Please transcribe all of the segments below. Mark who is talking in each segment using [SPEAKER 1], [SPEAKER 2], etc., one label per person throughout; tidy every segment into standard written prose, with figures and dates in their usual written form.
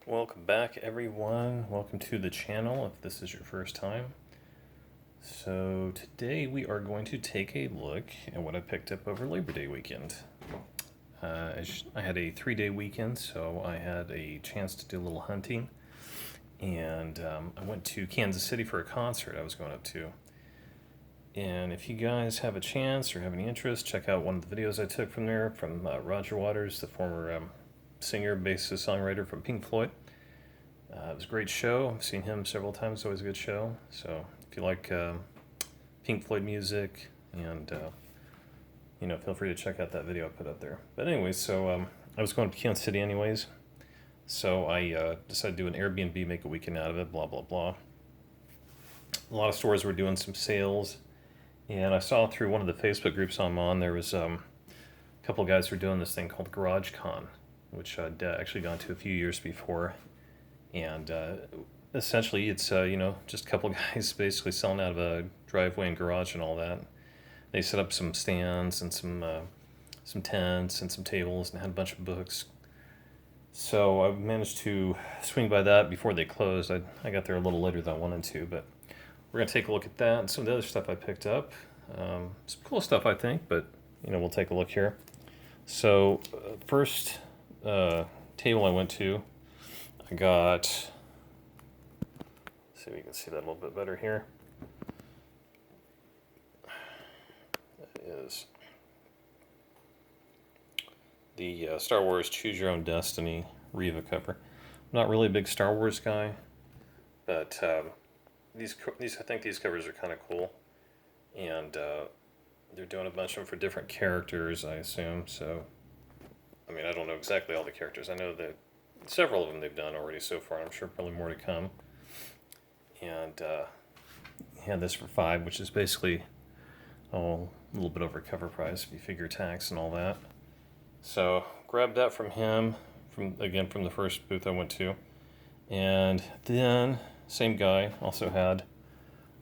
[SPEAKER 1] Welcome back, everyone. Welcome to the channel if this is your first time. So today we are going to take a look at what I picked up over Labor Day weekend. I had a 3-day weekend, so I had a chance to do a little hunting. And I went to Kansas City for a concert I was going up to. And if you guys have a chance or have any interest, check out one of the videos I took from there from Roger Waters, the former singer, bassist, songwriter from Pink Floyd. It was a great show. I've seen him several times. Always a good show. So if you like Pink Floyd music, and feel free to check out that video I put up there. But anyways, so I was going to Kansas City anyways. So I decided to do an Airbnb, make a weekend out of it. Blah blah blah. A lot of stores were doing some sales, and I saw through one of the Facebook groups I'm on, there was a couple of guys who were doing this thing called GarageCon, which I'd actually gone to a few years before. And essentially, it's just a couple of guys basically selling out of a driveway and garage and all that. They set up some stands and some tents and some tables and had a bunch of books. So I managed to swing by that before they closed. I got there a little later than I wanted to, but we're gonna take a look at that and some of the other stuff I picked up. Some cool stuff, I think, but we'll take a look here. So first table I went to, I got, see if you can see that a little bit better here. That is the Star Wars Choose Your Own Destiny Riva cover. I'm not really a big Star Wars guy, but these I think these covers are kind of cool, and they're doing a bunch of them for different characters, I assume. So, I don't know exactly all the characters. I know that several of them they've done already so far. I'm sure probably more to come. And had this for $5, which is basically a little bit over cover price if you figure tax and all that. So grabbed that from him, from the first booth I went to. And then same guy also had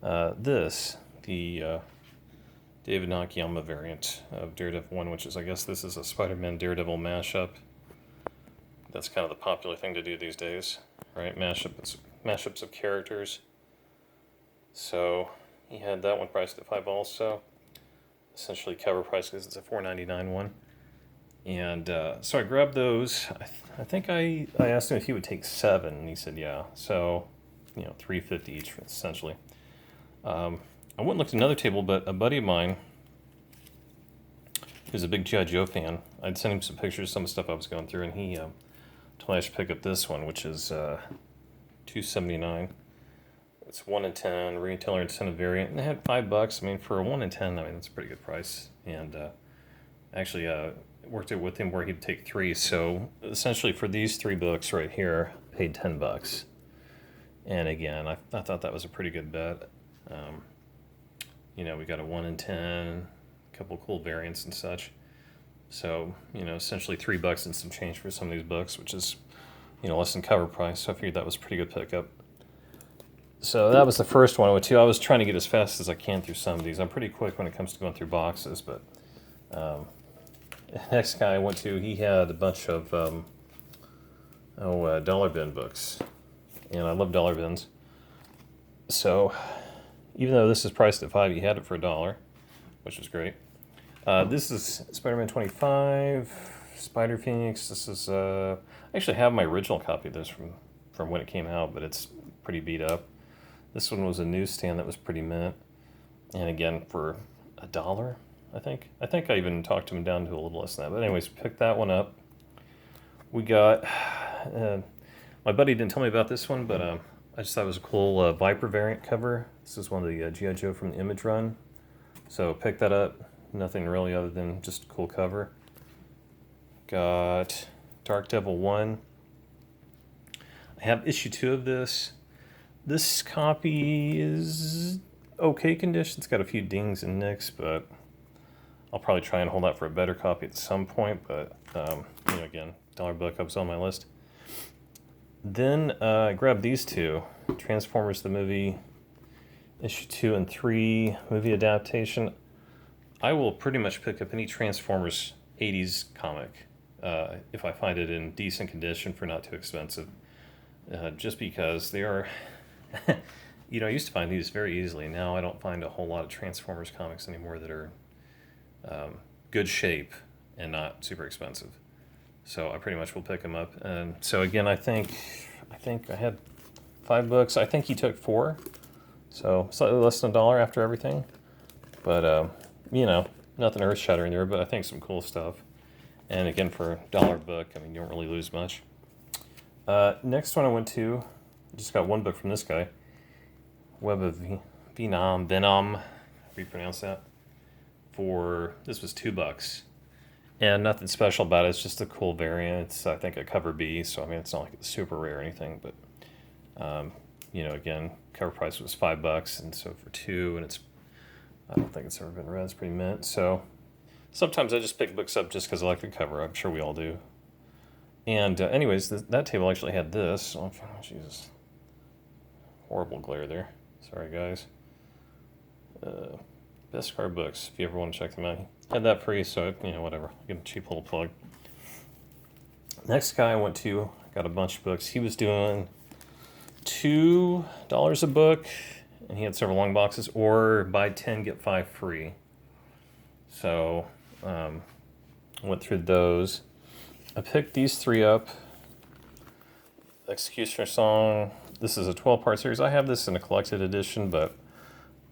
[SPEAKER 1] the David Nakayama variant of Daredevil 1, which is, I guess this is a Spider-Man Daredevil mashup. That's kind of the popular thing to do these days, right? Mashups of characters. So he had that one priced at $5 also. Essentially cover price because it's a $4.99 one. And so I grabbed those. I think I asked him if he would take 7, and he said yeah. So, $3.50 each essentially. I went and looked at another table, but a buddy of mine, who's a big G.I. Joe fan, I'd sent him some pictures of some of the stuff I was going through, and he told me I should pick up this one, which is $2.79. It's 1 in 10 retailer incentive variant, and they had $5. For a 1 in 10, that's a pretty good price. And actually, worked it with him where he'd take 3. So essentially, for these 3 books right here, I paid $10. And again, I thought that was a pretty good bet. We got a 1 in 10, a couple cool variants and such. So essentially $3 and some change for some of these books, which is less than cover price. So I figured that was a pretty good pickup. So that was the first one I went to. I was trying to get as fast as I can through some of these. I'm pretty quick when it comes to going through boxes, but next guy I went to, he had a bunch of dollar bin books, and I love dollar bins. So even though this is priced at $5, he had it for $1, which was great. This is Spider-Man 25, Spider Phoenix. This is I actually have my original copy of this from when it came out, but it's pretty beat up. This one was a newsstand that was pretty mint, and again for $1, I think. I think I even talked him down to a little less than that. But anyways, picked that one up. We got my buddy didn't tell me about this one, but I just thought it was a cool Viper variant cover. This is one of the G.I. Joe from the Image run, so picked that up. Nothing really other than just a cool cover. Got Dark Devil 1. I have issue 2 of this. This copy is okay condition. It's got a few dings and nicks, but I'll probably try and hold out for a better copy at some point. But again, $1 book was on my list. Then I grabbed these 2, Transformers the movie, issue 2 and 3 movie adaptation. I will pretty much pick up any Transformers 80s comic if I find it in decent condition for not too expensive. just because they are. You know, I used to find these very easily. Now I don't find a whole lot of Transformers comics anymore that are good shape and not super expensive. So I pretty much will pick them up. And so again, I had $5. I think he took 4, so slightly less than $1 after everything. But you know, nothing earth shattering there. But I think some cool stuff. And again, for $1 book, I mean, you don't really lose much. Next one I went to, just got one book from this guy, Web of Venom, how do you pronounce that? This was $2. And nothing special about it, it's just a cool variant. It's, I think, a cover B, so I mean, it's not like it's super rare or anything, but, you know, again, cover price was $5, and so for 2, and I don't think it's ever been read, it's pretty mint, so sometimes I just pick books up just because I like the cover. I'm sure we all do. And anyways, that table actually had this. Oh, Jesus. Horrible glare there. Sorry, guys. Best Card Books, if you ever want to check them out. Had that free, so, you know, whatever. Give him a cheap little plug. Next guy I went to, got a bunch of books. He was doing $2 a book, and he had several long boxes, or buy 10, get 5 free. So, went through those. I picked these 3 up. Executioner Song. This is a 12-part series. I have this in a collected edition, but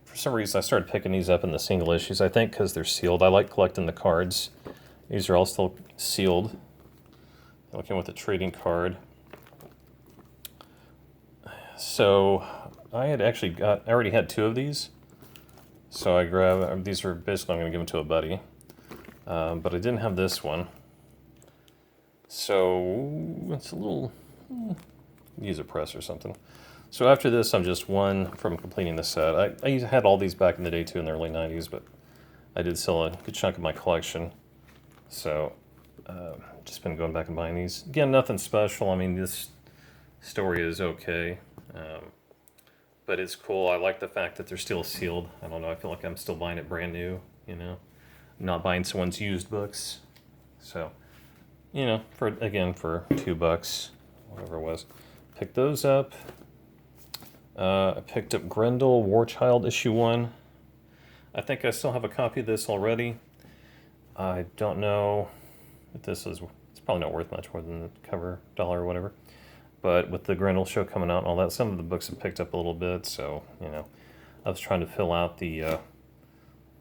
[SPEAKER 1] for some reason I started picking these up in the single issues. I think because they're sealed. I like collecting the cards. These are all still sealed. Looking with a trading card. So I already had 2 of these. So I grabbed, these are basically, I'm going to give them to a buddy. But I didn't have this one. So it's a little, use a press or something. So after this, I'm just one from completing the set. I had all these back in the day too, in the early 90s, but I did sell a good chunk of my collection. So just been going back and buying these. Again, nothing special. I mean, this story is okay. But it's cool. I like the fact that they're still sealed. I don't know, I feel like I'm still buying it brand new, you know. I'm not buying someone's used books. So, you know, for $2, whatever it was. Picked those up. I picked up Grendel, War Child, issue 1. I think I still have a copy of this already. I don't know if this is, it's probably not worth much more than the cover $1 or whatever. But with the Grendel show coming out and all that, some of the books have picked up a little bit. So, you know, I was trying to fill out the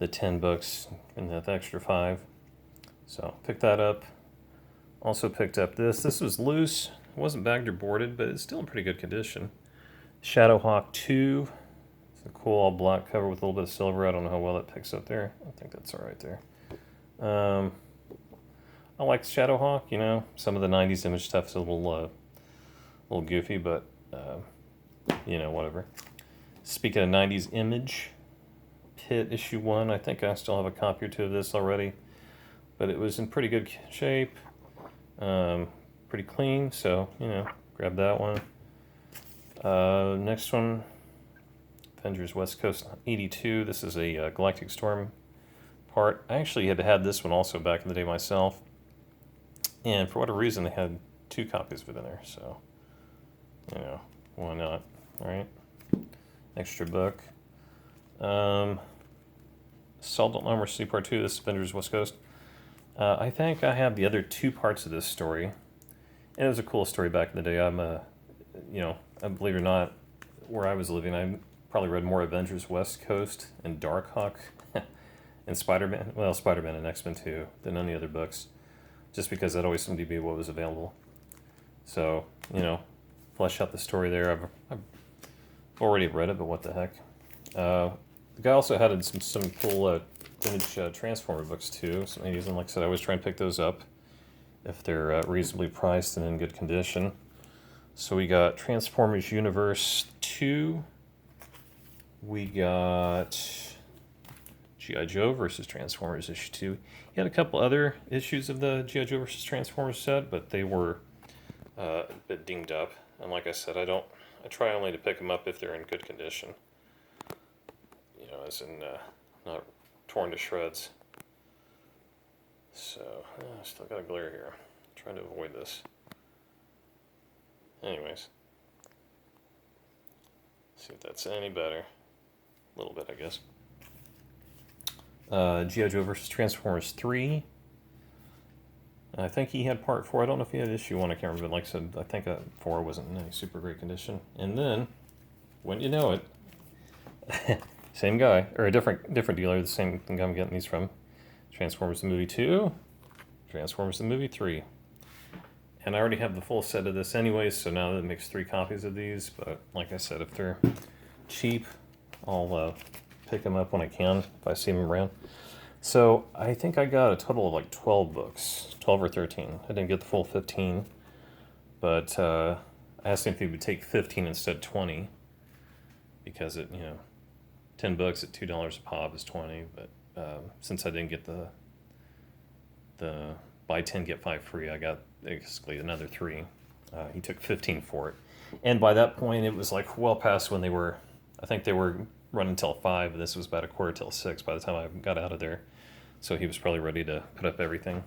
[SPEAKER 1] 10 books and the extra 5. So, picked that up. Also picked up this. This was loose. It wasn't bagged or boarded, but it's still in pretty good condition. Shadowhawk 2. It's a cool all black cover with a little bit of silver. I don't know how well that picks up there. I think that's all right there. I like Shadowhawk, you know. Some of the 90s image stuff is a little goofy, but, you know, whatever. Speaking of 90s image, Pit issue 1. I think I still have a copy or 2 of this already. But it was in pretty good shape. Pretty clean, so, you know, grab that one. Next one, Avengers West Coast 82. This is a Galactic Storm part. I actually had this one also back in the day myself. And for whatever reason, they had 2 copies of it in there, so, you know, why not, all right? Extra book. Assault on Armor City Part 2, this is Avengers West Coast. I think I have the other 2 parts of this story. And it was a cool story back in the day. You know, believe it or not, where I was living, I probably read more Avengers West Coast and Darkhawk and Spider-Man, well, Spider-Man and X-Men 2 than any other books, just because that always seemed to be what was available. So, you know, flesh out the story there. I've already read it, but what the heck. The guy also had some cool vintage Transformer books too, some 80s, and like I said, I always try and pick those up if they're reasonably priced and in good condition. So we got Transformers Universe 2. We got G.I. Joe versus Transformers issue 2. He had a couple other issues of the G.I. Joe versus Transformers set, but they were a bit dinged up. And like I said, I try only to pick them up if they're in good condition. You know, as in not torn to shreds. So, I still got a glare here. I'm trying to avoid this. Anyways, See if that's any better. A little bit, I guess. G.I. Joe versus Transformers 3. I think he had part 4. I don't know if he had issue 1. I can't remember. But like I said, I think 4 wasn't in any super great condition. And then, when you know it, same guy, or a different dealer, the same thing I'm getting these from. Transformers the Movie 2, Transformers the Movie 3. And I already have the full set of this anyway, so now that makes 3 copies of these. But like I said, if they're cheap, I'll pick them up when I can, if I see them around. So I think I got a total of like 12 books, 12 or 13. I didn't get the full 15, but I asked him if he would take 15 instead of 20, because it, 10 books at $2 a pop is 20. But since I didn't get the buy 10 get 5 free, I got basically another 3. He took 15 for it, and by that point it was like well past when they were. I think they were running till 5, and this was about a quarter till 6 by the time I got out of there. So he was probably ready to put up everything.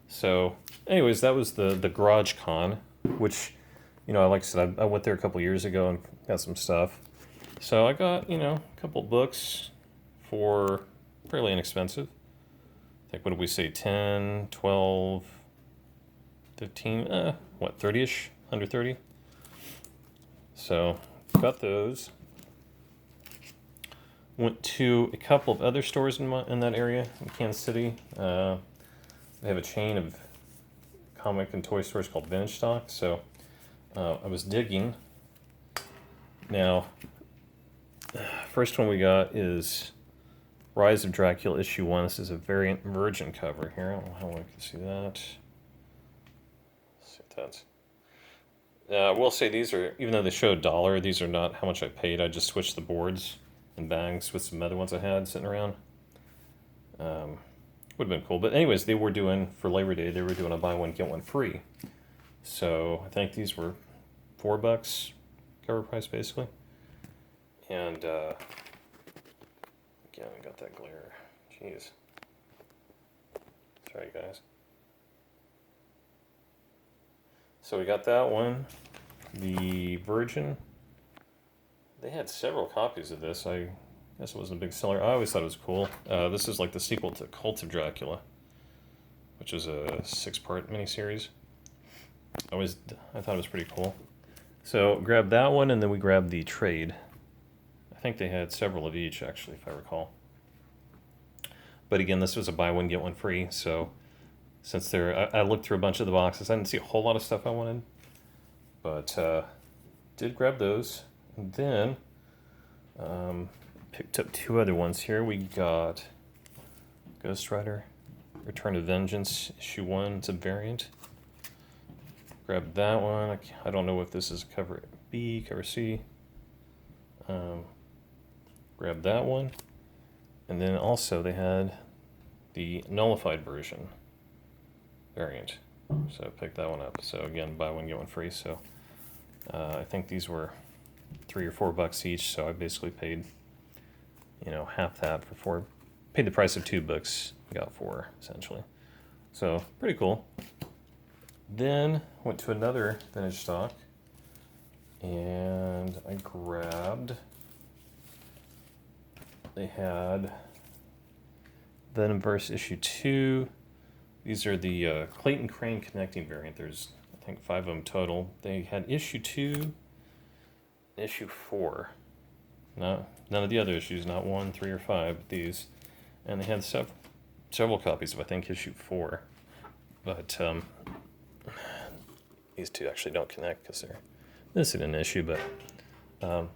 [SPEAKER 1] So, anyways, that was the Garage Con, which, like I said, I went there a couple years ago and got some stuff. So I got, a couple books for fairly inexpensive. I think, what did we say, 10, 12, 15, 30-ish, under 30. So, got those. Went to a couple of other stores in that area, in Kansas City. They have a chain of comic and toy stores called Vintage Stock. So I was digging. Now, first one we got is Rise of Dracula issue 1. This is a variant Virgin cover here. I don't know how well I can see that. Let's see if that's... I will say these are, even though they show $1, these are not how much I paid. I just switched the boards and bags with some other ones I had sitting around. Would have been cool. But anyways, they were doing, for Labor Day, they were doing a buy one, get one free. So I think these were $4 cover price, basically. And, again, I got that glare. Jeez. Sorry, guys. So we got that one. The Virgin. They had several copies of this. I guess it wasn't a big seller. I always thought it was cool. This is like the sequel to Cult of Dracula, which is a 6-part miniseries. I thought it was pretty cool. So grabbed that one, and then we grabbed the trade. I think they had several of each, actually, if I recall. But again, this was a buy one, get one free. So since I looked through a bunch of the boxes. I didn't see a whole lot of stuff I wanted, but did grab those. And then picked up 2 other ones here. We got Ghost Rider, Return of Vengeance, issue 1. It's a variant. Grabbed that one. I don't know if this is cover B, cover C. Grabbed that one. And then also they had the nullified version variant. So I picked that one up. So again, buy one, get one free. So I think these were $3 or $4 each. So I basically paid, half that for 4. Paid the price of 2 books. Got 4 essentially. So pretty cool. Then went to another Vintage Stock, and I grabbed. They had Venomverse issue 2. These are the Clayton Crane connecting variant. There's, I think, 5 of them total. They had issue 2, issue 4. No, none of the other issues, not 1, 3, or 5, but these. And they had several copies of, I think, issue 4. But these 2 actually don't connect because they're missing an issue. But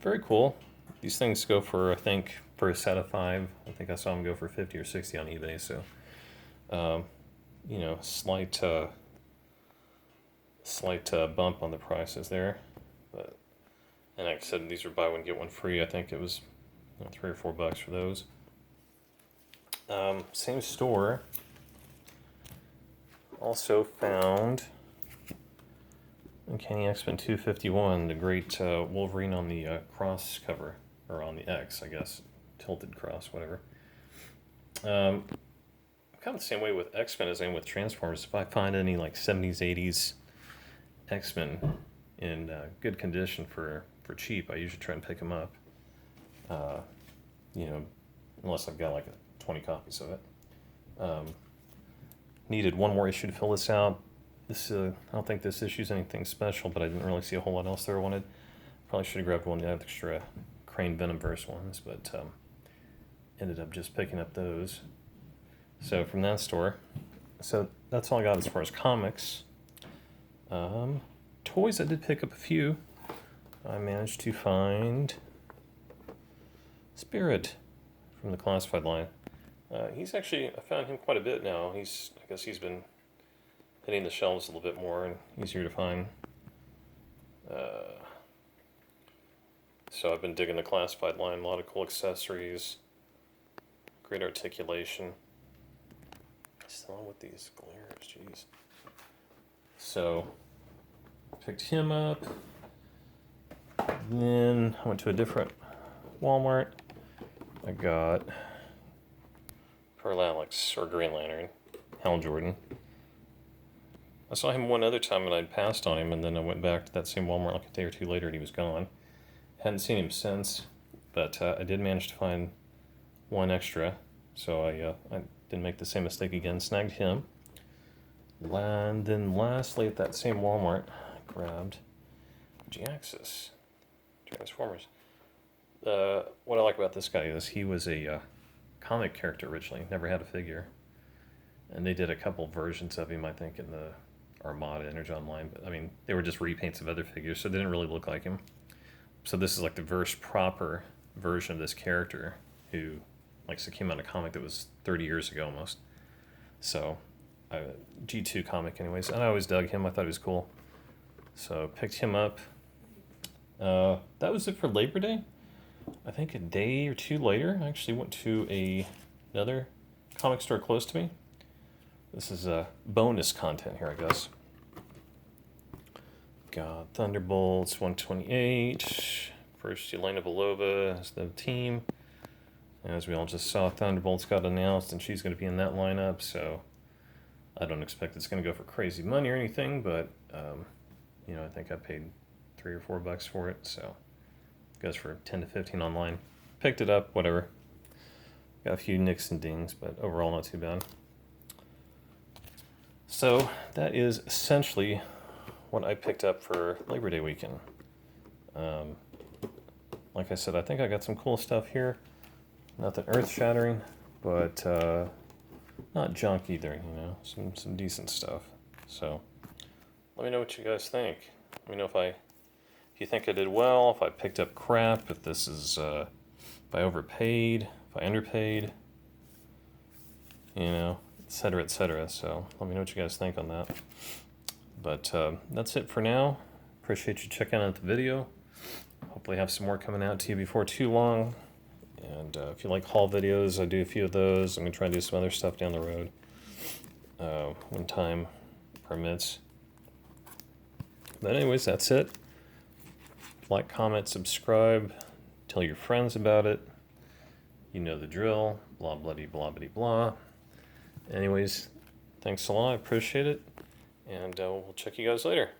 [SPEAKER 1] very cool. These things go for, I think, for a set of 5. I think I saw them go for 50 or 60 on eBay. So, slight bump on the prices there. But, and like I said, these were buy one, get one free. I think it was $3 or $4 for those. Same store. Also found Uncanny X-Men 251, the great Wolverine on the cross cover, or on the X, I guess, tilted cross, whatever. Kind of the same way with X-Men as I am with Transformers. If I find any like 70s, 80s X-Men in good condition for for cheap, I usually try and pick them up. You know, unless I've got like 20 copies of it. Needed one more issue to fill this out. This I don't think this issue's anything special, but I didn't really see a whole lot else there I wanted. Probably should have grabbed one of the extra Crane Venomverse ones, but ended up just picking up those. So from that store. So that's all I got as far as comics. Toys, I did pick up a few. I managed to find Spirit from the Classified line. He's actually, I found him quite a bit now. I guess he's been hitting the shelves a little bit more and easier to find. So I've been digging the Classified line, a lot of cool accessories, great articulation. Still on with these glares, jeez. So, picked him up. Then I went to a different Walmart. I got Pearl Alex, or Green Lantern, Hal Jordan. I saw him one other time and I'd passed on him, and then I went back to that same Walmart like a day or two later and he was gone. Hadn't seen him since, but I did manage to find one extra, so I didn't make the same mistake again, snagged him. And then lastly at that same Walmart, I grabbed G-Axis, Transformers. What I like about this guy is he was a comic character originally, never had a figure. And they did a couple versions of him, I think, in the Armada Energon line, but I mean, they were just repaints of other figures, so they didn't really look like him. So this is like the first proper version of this character who, like, so came out a comic that was 30 years ago almost. So, G2 comic anyways, and I always dug him, I thought he was cool. So, picked him up. That was it for Labor Day. I think a day or two later, I actually went to another comic store close to me. This is bonus content here, I guess. Got Thunderbolts 128. First, Yelena Belova as the team. As we all just saw, Thunderbolts got announced, and she's going to be in that lineup, so I don't expect it's going to go for crazy money or anything, but, you know, I think I paid $3 or $4 for it, so it goes for 10 to 15 online. Picked it up, whatever. Got a few nicks and dings, but overall not too bad. So that is essentially what I picked up for Labor Day weekend. Like I said, I think I got some cool stuff here. Nothing earth-shattering, but not junk either, you know, some decent stuff. So let me know what you guys think. Let me know if you think I did well, if I picked up crap, if this is if I overpaid, if I underpaid, you know, etc., etc. So let me know what you guys think on that. But that's it for now. Appreciate you checking out the video. Hopefully have some more coming out to you before too long. And if you like haul videos, I do a few of those. I'm going to try and do some other stuff down the road when time permits. But anyways, that's it. Like, comment, subscribe. Tell your friends about it. You know the drill. Blah, bloody, blah, bitty, blah. Anyways, thanks a lot. I appreciate it. And we'll check you guys later.